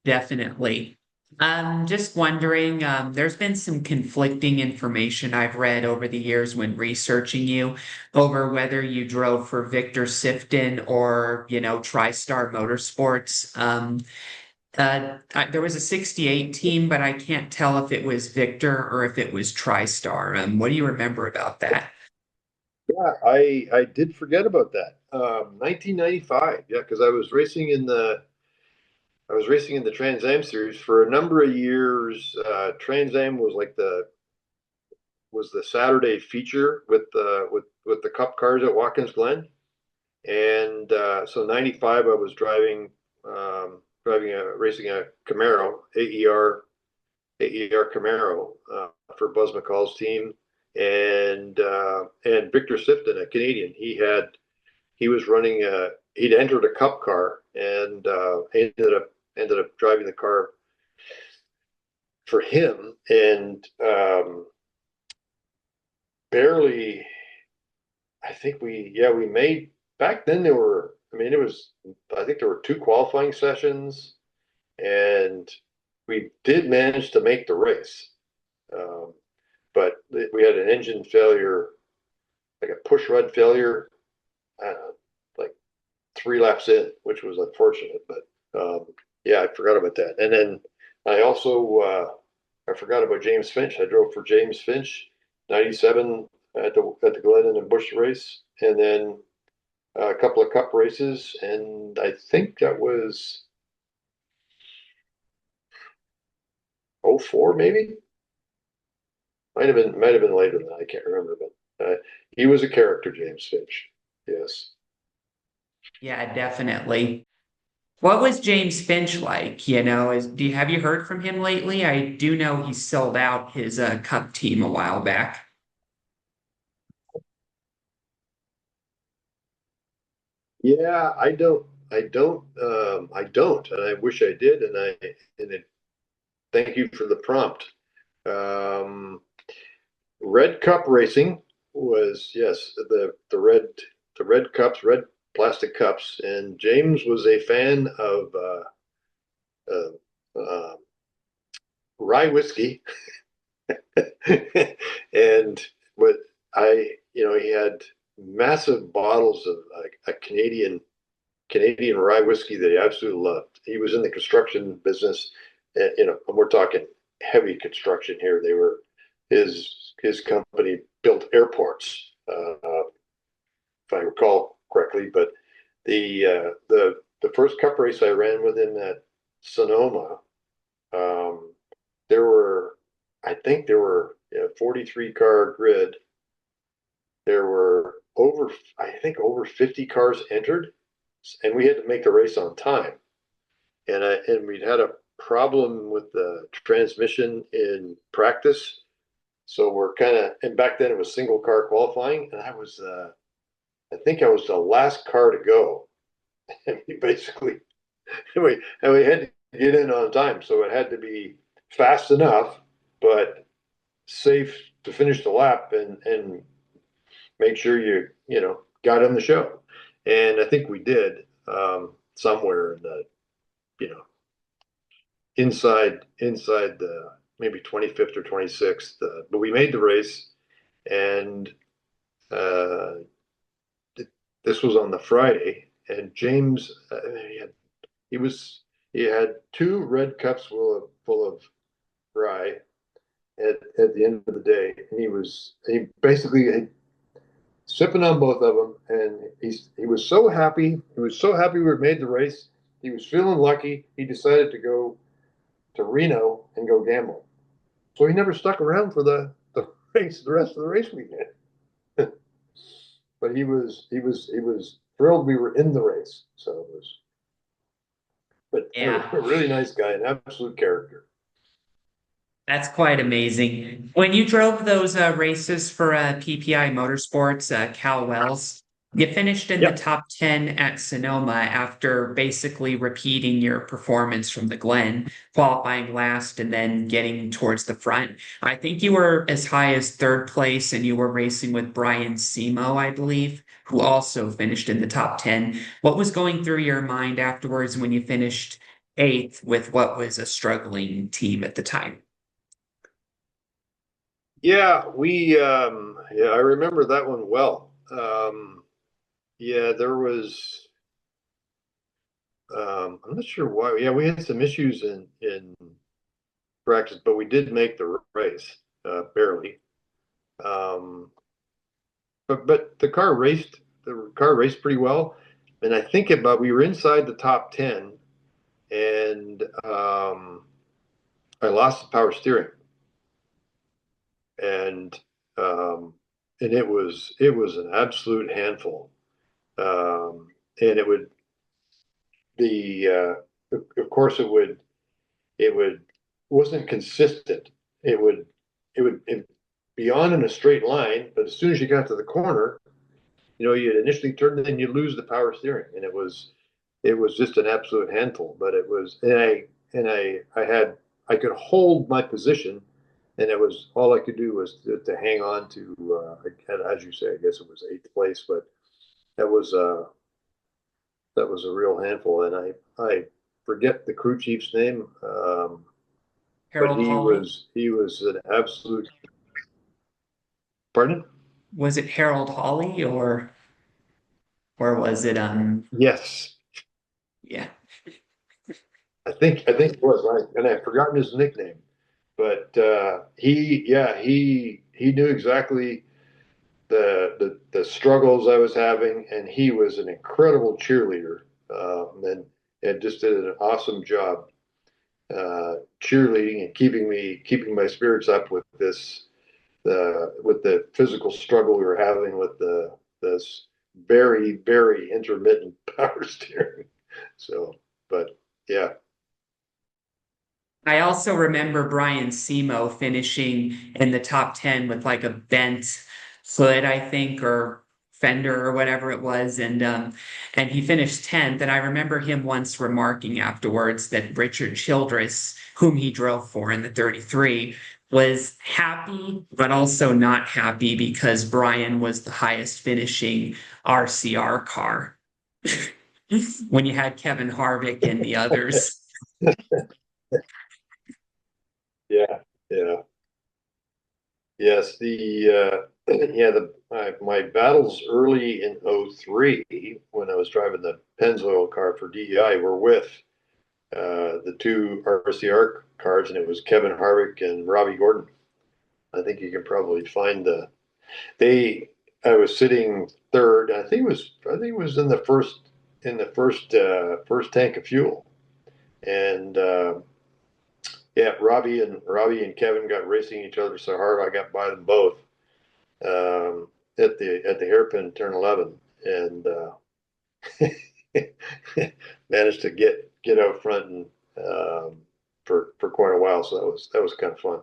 Definitely. Just wondering, there's been some conflicting information I've read over the years when researching you over whether you drove for Victor Sifton or, TriStar Motorsports. There was a 68 team, but I can't tell if it was Victor or if it was TriStar. What do you remember about that? Yeah, I did forget about that. 1995, yeah, because I was racing in the Trans Am series for a number of years. Trans Am was like the Saturday feature with the Cup cars at Watkins Glen, and so '95 I was driving a racing a Camaro AER Camaro for Buzz McCall's team, and Victor Sifton, a Canadian, he was running he'd entered a Cup car and ended up driving the car for him, and barely. I think we made back then. There were, I mean, it was, I think there were two qualifying sessions, and we did manage to make the race. Um, but we had an engine failure, like a push rod failure, like 3 laps in, which was unfortunate. But yeah, I forgot about that. And then I also I forgot about James Finch. I drove for James Finch, '97 at the Glennon and Bush race, and then a couple of Cup races, and I think that was '04 maybe. Might have been later than that. I can't remember, but he was a character, James Finch. Yes. Yeah, definitely. What was James Finch like? Have you heard from him lately? I do know he sold out his Cup team a while back. Yeah, I don't, and I wish I did, thank you for the prompt. Um, Red Cup racing was, yes, the red cups, red plastic cups, and James was a fan of uh, uh, rye whiskey, and what he had massive bottles of like a Canadian rye whiskey that he absolutely loved. He was in the construction business, and we're talking heavy construction here. His company built airports, if I recall correctly. But the first Cup race I ran with him at Sonoma, um, there were I think there were 43 car grid. There were I think over 50 cars entered, and we had to make the race on time. And we'd had a problem with the transmission in practice, so we're kind of, and back then it was single car qualifying, and I think I was the last car to go, and we basically we had to get in on time, so it had to be fast enough, but safe to finish the lap and make sure you got on the show, and I think we did, somewhere in the you know inside the maybe 25th or 26th, but we made the race, and uh, this was on the Friday, and James, he was he had two red cups full of rye at the end of the day, and he basically had sipping on both of them, and he was so happy. He was so happy we made the race. He was feeling lucky. He decided to go to Reno and go gamble. So he never stuck around for the race, the rest of the race weekend. But he was thrilled we were in the race. So it was, but Yeah, a really nice guy, an absolute character. that's quite amazing. When you drove those races for PPI Motorsports, Cal Wells, you finished in the Yep. top 10 at Sonoma after basically repeating your performance from the Glen, qualifying last and then getting towards the front. I think you were as high as third place and you were racing with Brian Simo, I believe, who also finished in the top 10. What was going through your mind afterwards when you finished eighth with what was a struggling team at the time. Yeah, I remember that one well. Yeah, there was I'm not sure why. Yeah, we had some issues in practice, but we did make the race, barely. Um, but the car raced pretty well, and I think about we were inside the top 10, and I lost the power steering, and um, and it was an absolute handful. And it would the of course it would wasn't consistent. It would it be on in a straight line, but as soon as you got to the corner, you'd initially turn, and you lose the power steering, and it was just an absolute handful. But it was, I could hold my position, and it was all I could do was to hang on to, as you say, I guess it was eighth place, but that was that was a real handful, and I forget the crew chief's name, but Harold he Hawley. was he was an absolute. Pardon? Was it Harold Hawley or was it Yes, yeah. I think it was right, and I've forgotten his nickname, but he knew exactly the struggles I was having, and he was an incredible cheerleader, and just did an awesome job cheerleading and keeping my spirits up with the physical struggle we were having with this very very intermittent power steering. So, but yeah. I also remember Brian Semo finishing in the top 10 with like a bent foot, I think, or fender or whatever it was. And he finished 10th. And I remember him once remarking afterwards that Richard Childress, whom he drove for in the 33, was happy, but also not happy because Brian was the highest finishing RCR car when you had Kevin Harvick and the others. Yeah, yeah. Yes, my battles early in '03 when I was driving the Pennzoil car for DEI were with the two RCR cars, and it was Kevin Harvick and Robbie Gordon. I think you can probably find they I was sitting third. I think it was in the first tank of fuel, and yeah, Robbie and Kevin got racing each other so hard I got by them both, at the hairpin turn 11, and managed to get out front and for quite a while. So that was kind of fun.